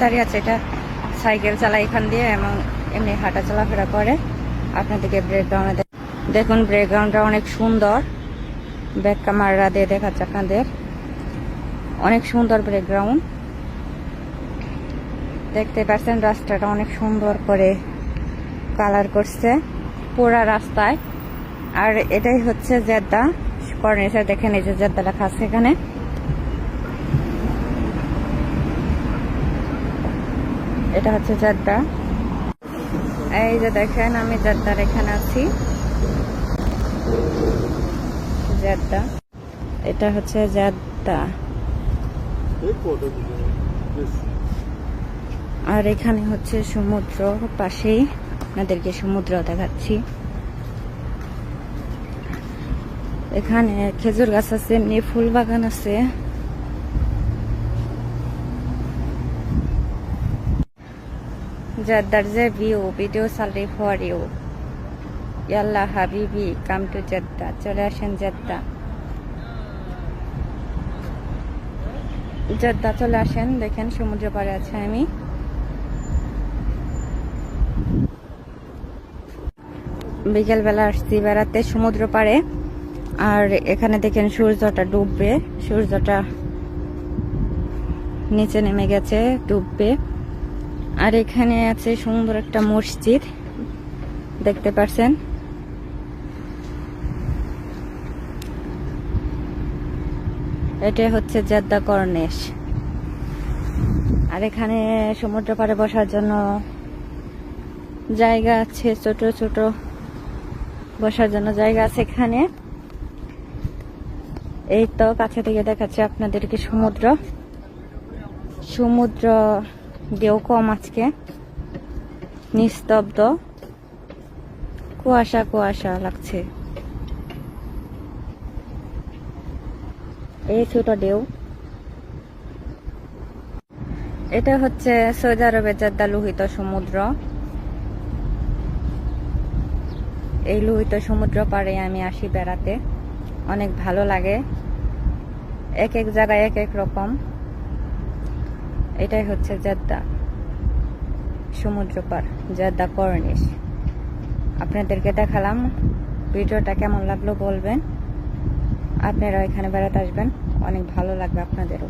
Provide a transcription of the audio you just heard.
দাঁড়িয়ে আছে, এটা সাইকেল চালায় এখান দিয়ে এবং এমনি হাঁটা চলাফেরা করে। আপনাদেরকে ব্রেকগ্রাউন্ডে দেখুন, ব্রেকগ্রাউন্ডটা অনেক সুন্দর। ব্যাক ক্যামেরা দিয়ে দেখাচ্ছে আপনাদের, অনেক সুন্দর ব্রেকগ্রাউন্ড। দেখতে পাচ্ছেন রাস্তাটা অনেক সুন্দর করে কালার করছে পুরা রাস্তায়। আর এটাই হচ্ছে জেদ্দা কর্নিসে, দেখেন এই যে জেদ্দা লেখা আছে এখানে। এটা হচ্ছে জেদ্দা। এই যে দেখেন আমি জেদ্দার এখানে আছি, জেদ্দা। এটা হচ্ছে জেদ্দা। আর এখানে হচ্ছে সমুদ্র, পাশেই আপনাদেরকে সমুদ্র দেখাচ্ছি। এখানে খেজুর গাছ আছে, এমনি ফুল বাগান আছে। জেদ্দার যে ভিডিও সালরি ফর ইউ, ইয়াল্লা হাবিবি কাম টু জেদ্দা। চলে আসেন জেদ্দা, জেদ্দা চলে আসেন। দেখেন সমুদ্র পাড়ে আছে আমি। বিকেল বেলা আসছি বেড়াতে সমুদ্র পাড়ে। আর এখানে দেখেন সূর্যটা ডুববে, সূর্যটা নিচে নেমে গেছে, ডুববে। আর এখানে আছে সুন্দর একটা মসজিদ, দেখতে পাচ্ছেন। এটা হচ্ছে জেদ্দা কর্নিশ। আর এখানে সমুদ্র পাড়ে বসার জন্য জায়গা আছে, ছোট ছোট বসার জন্য জায়গা আছে এখানে। এই তো কাছে থেকে দেখাচ্ছে আপনাদেরকে সমুদ্র। সমুদ্র ঢেউ কম আজকে, নিস্তব্ধ, কুয়াশা কুয়াশা লাগছে। এই ছোট ঢেউ। এটা হচ্ছে সৌদি আরবের জেদ্দা লোহিত সমুদ্র। এই লোহিত সমুদ্র পাড়ে আমি আসি বেড়াতে, অনেক ভালো লাগে। এক এক জায়গায় এক এক রকম। এটাই হচ্ছে জেদ্দা সমুদ্র পাড়, জেদ্দা কর্নিশ। আপনাদেরকে দেখালাম। ভিডিওটা কেমন লাগলো বলবেন। আপনারা এখানে বেড়াতে আসবেন, অনেক ভালো লাগবে আপনাদেরও।